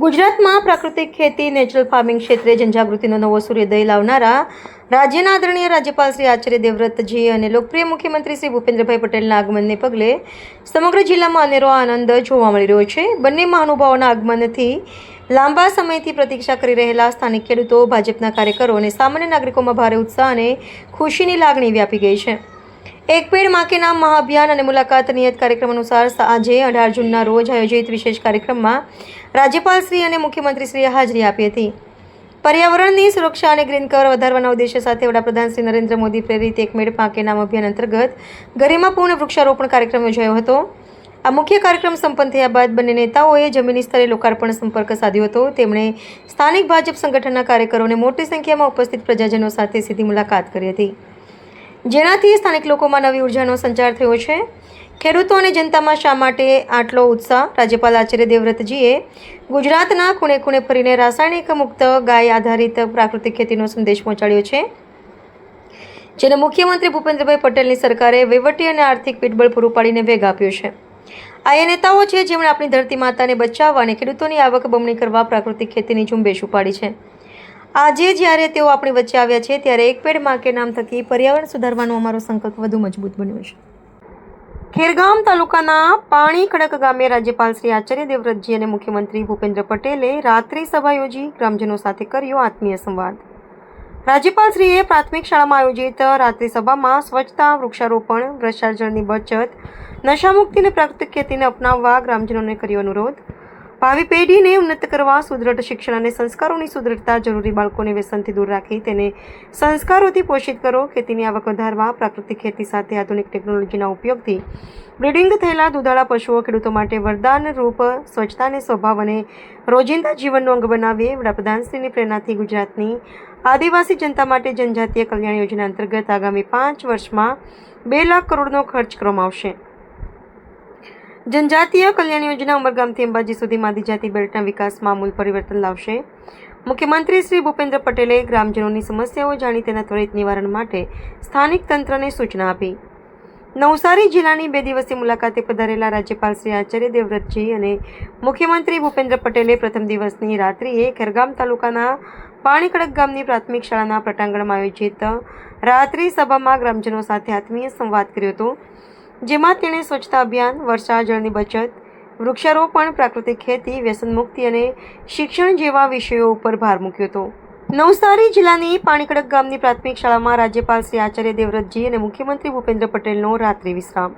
ગુજરાતમાં પ્રાકૃતિક ખેતી નેચરલ ફાર્મિંગ ક્ષેત્રે જનજાગૃતિનો નવો સૂર્યોદય લાવનારા રાજ્યના આદરણીય રાજ્યપાલ શ્રી આચાર્ય દેવવ્રતજી અને લોકપ્રિય મુખ્યમંત્રી શ્રી ભૂપેન્દ્રભાઈ પટેલના આગમનને પગલે સમગ્ર જિલ્લામાં અનેરો આનંદ જોવા મળી રહ્યો છે. બંને મહાનુભાવોના આગમનથી લાંબા સમયથી પ્રતીક્ષા કરી રહેલા સ્થાનિક ખેડૂતો, ભાજપના કાર્યકરો અને સામાન્ય નાગરિકોમાં ભારે ઉત્સાહ અને ખુશીની લાગણી વ્યાપી ગઈ છે. એક પેડ માં કે નામ મહાઅભિયાન અને મુલાકાત નિયત કાર્યક્રમ અનુસાર આજે 18 જૂનના રોજ આયોજિત વિશેષ કાર્યક્રમમાં રાજ્યપાલ શ્રી અને મુખ્યમંત્રીશ્રીએ હાજરી આપી હતી. પર્યાવરણની સુરક્ષા અને ગ્રીન કવર વધારવાના ઉદ્દેશ્ય સાથે વડાપ્રધાન શ્રી નરેન્દ્ર મોદી પ્રેરિત એક પેડ માં કે નામ અભિયાન અંતર્ગત ગરિમાપૂર્ણ વૃક્ષારોપણ કાર્યક્રમ યોજાયો હતો. આ મુખ્ય કાર્યક્રમ સંપન્ન થયા બાદ બંને નેતાઓએ જમીની સ્તરે લોકાર્પણ સંપર્ક સાધ્યો હતો. તેમણે સ્થાનિક ભાજપ સંગઠનના કાર્યકરોને મોટી સંખ્યામાં ઉપસ્થિત પ્રજાજનો સાથે સીધી મુલાકાત કરી હતી, જેનાથી સ્થાનિક લોકોમાં નવી ઉર્જાનો સંચાર થયો છે. ખેડૂતો અને જનતામાં શા માટે આટલો ઉત્સાહ? રાજ્યપાલ આચાર્ય દેવવ્રતજીએ ગુજરાતના ખૂણે ખૂણે ફરીને રાસાયણિક મુક્ત ગાય આધારિત પ્રાકૃતિક ખેતીનો સંદેશ પહોંચાડ્યો છે, જેને મુખ્યમંત્રી ભૂપેન્દ્રભાઈ પટેલની સરકારે વહીવટી અને આર્થિક પીઠબળ પૂરું પાડીને વેગ આપ્યો છે. આ એ નેતાઓ છે જેમણે આપણી ધરતી માતાને બચાવવા અને ખેડૂતોની આવક બમણી કરવા પ્રાકૃતિક ખેતીની ઝુંબેશ ઉપાડી છે. આજે જ્યારે તેઓ આપણી વચ્ચે આવ્યા છે ત્યારે એક પેડ માં કે નામ થકી પર્યાવરણ સુધારવાનો અમારો સંકલ્પ વધુ મજબૂત બન્યો છે. ખેરગામ તાલુકાના પાણી ખડક ગામે રાજ્યપાલ શ્રી આચાર્ય દેવવ્રતજી અને મુખ્યમંત્રી ભૂપેન્દ્ર પટેલે રાત્રિ સભા યોજી ગ્રામજનો સાથે કર્યો આત્મીય સંવાદ. રાજ્યપાલ શ્રીએ પ્રાથમિક શાળામાં આયોજિત રાત્રિ સભામાં સ્વચ્છતા, વૃક્ષારોપણ, ભ્રષ્ટાચારની બચત, નશામુક્તિ અને પ્રાકૃતિક ખેતીને અપનાવવા ગ્રામજનોને કર્યો અનુરોધ. ભાવિ પેઢીને ઉન્નત કરવા સુદૃઢ શિક્ષણ અને સંસ્કારોની સુદૃઢતા જરૂરી. બાળકોને વ્યસનથી દૂર રાખી તેને સંસ્કારોથી પોષિત કરો. ખેતીની આવક વધારવા પ્રાકૃતિક ખેતી સાથે આધુનિક ટેકનોલોજીના ઉપયોગથી બ્રીડિંગ થયેલા દુધાળા પશુઓ ખેડૂતો માટે વરદાન રૂપ. સ્વચ્છતાને સ્વભાવ અને રોજિંદા જીવનનો અંગ બનાવીએ. વડાપ્રધાનશ્રીની પ્રેરણાથી ગુજરાતની આદિવાસી જનતા માટે જનજાતીય કલ્યાણ યોજના અંતર્ગત આગામી 5 વર્ષમાં 2 લાખ કરોડનો ખર્ચ કરવામાં આવશે. જનજાતીય કલ્યાણ યોજના ઉમરગામથી અંબાજી સુધીમાં આદિજાતિ બેલ્ટના વિકાસમાં આમૂલ પરિવર્તન લાવશે. મુખ્યમંત્રી શ્રી ભૂપેન્દ્ર પટેલે ગ્રામજનોની સમસ્યાઓ જાણી તેના ત્વરિત નિવારણ માટે સ્થાનિક તંત્રને સૂચના આપી. નવસારી જિલ્લાની 2 દિવસીય મુલાકાતે પધારેલા રાજ્યપાલ શ્રી આચાર્ય દેવવ્રતજી અને મુખ્યમંત્રી ભૂપેન્દ્ર પટેલે પ્રથમ દિવસની રાત્રિએ ખેરગામ તાલુકાના પાણીખડક ગામની પ્રાથમિક શાળાના પટાંગણમાં આયોજિત રાત્રિ સભામાં ગ્રામજનો સાથે આત્મીય સંવાદ કર્યો હતો, જેમાં તેણે સ્વચ્છતા અભિયાન, વર્ષા જળની બચત, વૃક્ષારોપણ, પ્રાકૃતિક ખેતી, વ્યસન મુક્તિ અને શિક્ષણ જેવા વિષયો ઉપર ભાર મૂક્યો હતો. નવસારી જિલ્લાની પાણીખડક ગામની પ્રાથમિક શાળામાં રાજ્યપાલ શ્રી આચાર્ય દેવવ્રતજી અને મુખ્યમંત્રી ભૂપેન્દ્ર પટેલનો રાત્રિ વિશ્રામ.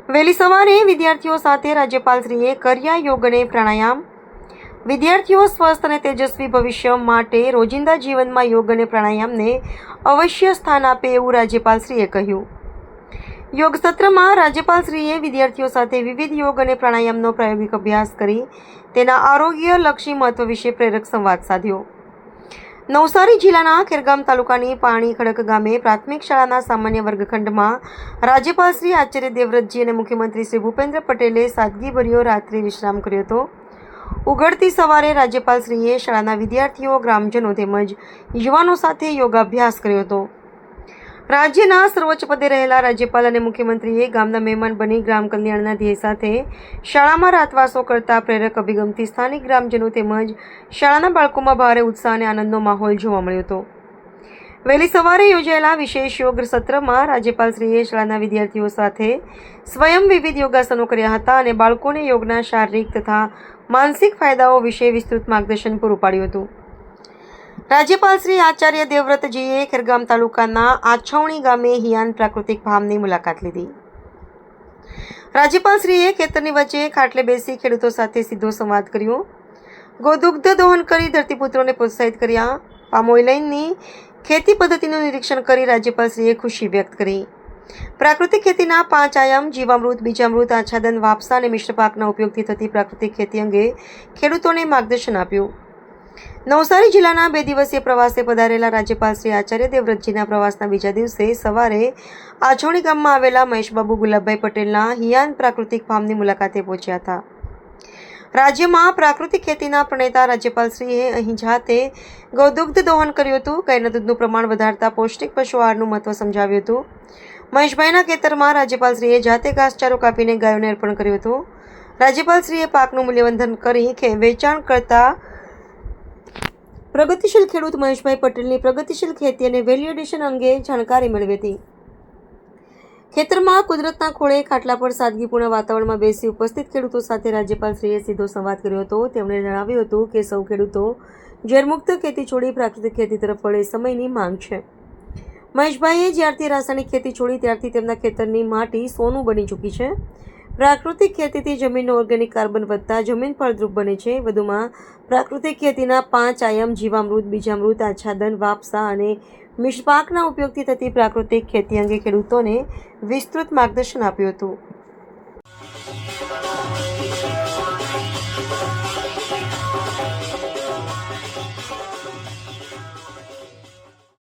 વહેલી સવારે વિદ્યાર્થીઓ સાથે રાજ્યપાલશ્રીએ કર્યા યોગ અને પ્રાણાયામ. વિદ્યાર્થીઓ સ્વસ્થ અને તેજસ્વી ભવિષ્ય માટે રોજિંદા જીવનમાં યોગ અને પ્રાણાયામને અવશ્ય સ્થાન આપે એવું રાજ્યપાલશ્રીએ કહ્યું. યોગ સત્રમાં રાજ્યપાલશ્રીએ વિદ્યાર્થીઓ સાથે વિવિધ યોગ અને પ્રાણાયામનો પ્રાયોગિક અભ્યાસ કરી તેના આરોગ્યલક્ષી મહત્વ વિશે પ્રેરક સંવાદ સાધ્યો. નવસારી જિલ્લાના ખેરગામ તાલુકાની પાણીખડક ગામે પ્રાથમિક શાળાના સામાન્ય વર્ગખંડમાં રાજ્યપાલ શ્રી આચાર્ય દેવવ્રતજી અને મુખ્યમંત્રી શ્રી ભૂપેન્દ્ર પટેલે સાદગીભર્યો રાત્રિ વિશ્રામ કર્યો હતો. ઉઘડતી સવારે રાજ્યપાલશ્રીએ શાળાના વિદ્યાર્થીઓ, ગ્રામજનો તેમજ યુવાનો સાથે યોગાભ્યાસ કર્યો હતો. રાજ્યના સર્વોચ્ચ પદે રહેલા રાજ્યપાલ અને મુખ્યમંત્રીએ ગામના મહેમાન બની ગ્રામ કલ્યાણના ધ્યેય સાથે શાળામાં રાતવાસો કરતા પ્રેરક અભિગમથી સ્થાનિક ગ્રામજનો તેમજ શાળાના બાળકોમાં ભારે ઉત્સાહ અને આનંદનો માહોલ જોવા મળ્યો હતો. વહેલી સવારે યોજાયેલા વિશેષ યોગ સત્રમાં રાજ્યપાલશ્રીએ શાળાના વિદ્યાર્થીઓ સાથે સ્વયં વિવિધ યોગાસનો કર્યા હતા અને બાળકોને યોગના શારીરિક તથા માનસિક ફાયદાઓ વિશે વિસ્તૃત માર્ગદર્શન પૂરું પાડ્યું હતું. રાજ્યપાલ શ્રી આચાર્ય દેવવ્રતજીએ ખેરગામ તાલુકાના આછવણી ગામે હિયાન પ્રાકૃતિક ફાર્મની મુલાકાત લીધી. રાજ્યપાલશ્રીએ ખેતરની વચ્ચે ખાટલે બેસી ખેડૂતો સાથે સીધો સંવાદ કર્યો. ગોદુગ્ધ દોહન કરી ધરતીપુત્રોને પ્રોત્સાહિત કર્યા. પામઓઇલની ખેતી પદ્ધતિનું નિરીક્ષણ કરી રાજ્યપાલશ્રીએ ખુશી વ્યક્ત કરી. પ્રાકૃતિક ખેતીના 5 આયામ જીવામૃત, બીજામૃત, આચ્છાદન, વાપસા અને મિશ્ર પાકના ઉપયોગથી થતી પ્રાકૃતિક ખેતી અંગે ખેડૂતોને માર્ગદર્શન આપ્યું. નવસારી જિલ્લાના 2 દિવસીય પ્રવાસે પધારેલા રાજ્યપાલ શ્રી આચાર્ય દેવવ્રતજીના પ્રવાસના બીજા દિવસે સવારે આછવણી ગામમાં આવેલા મહેશબાબુ ગુલાબભાઈ પટેલના હિયાન પ્રાકૃતિક ફાર્મની મુલાકાતે પહોંચ્યા હતા. રાજ્યમાં પ્રાકૃતિક ખેતીના પ્રણેતા રાજ્યપાલશ્રીએ અહીં જાતે ગૌદુગ્ધ દોહન કર્યું હતું. ગાયના દૂધનું પ્રમાણ વધારતા પૌષ્ટિક પશુ આહારનું મહત્વ સમજાવ્યું હતું. મહેશભાઈના ખેતરમાં રાજ્યપાલશ્રીએ જાતે ઘાસચારો કાપીને ગાયોને અર્પણ કર્યો હતો. રાજ્યપાલશ્રીએ પાકનું મૂલ્યવર્ધન કરી વેચાણ કરતા પ્રગતિશીલ ખેડૂત મહેશભાઈ પટેલની પ્રગતિશીલ ખેતી અને વેલ્યુ એડિશન અંગે જાણકારી મેળવી હતી. ખેતરમાં કુદરતના ખોળે ખાટલા પર સાદગીપૂર્ણ વાતાવરણમાં બેસી ઉપસ્થિત ખેડૂતો સાથે રાજ્યપાલશ્રીએ સીધો સંવાદ કર્યો હતો. તેમણે જણાવ્યું હતું કે સૌ ખેડૂતો ઝેરમુક્ત ખેતી છોડી પ્રાકૃતિક ખેતી તરફ વળે, સમયની માંગ છે. મહેશભાઈએ જ્યારથી રાસાયણિક ખેતી છોડી ત્યારથી તેમના ખેતરની માટી સોનું બની ચૂકી છે. પ્રાકૃતિક ખેતીથી જમીનનો ઓર્ગેનિક કાર્બન વધતા જમીન ફળદ્રુપ બને છે. વધુમાં પ્રાકૃતિક ખેતીના 5 આયામ જીવામૃત, બીજામૃત, આચ્છાદન, વાપસા અને મિશ્ર પાકના ઉપયોગથી થતી પ્રાકૃતિક ખેતી અંગે ખેડૂતોને વિસ્તૃત માર્ગદર્શન આપ્યું હતું.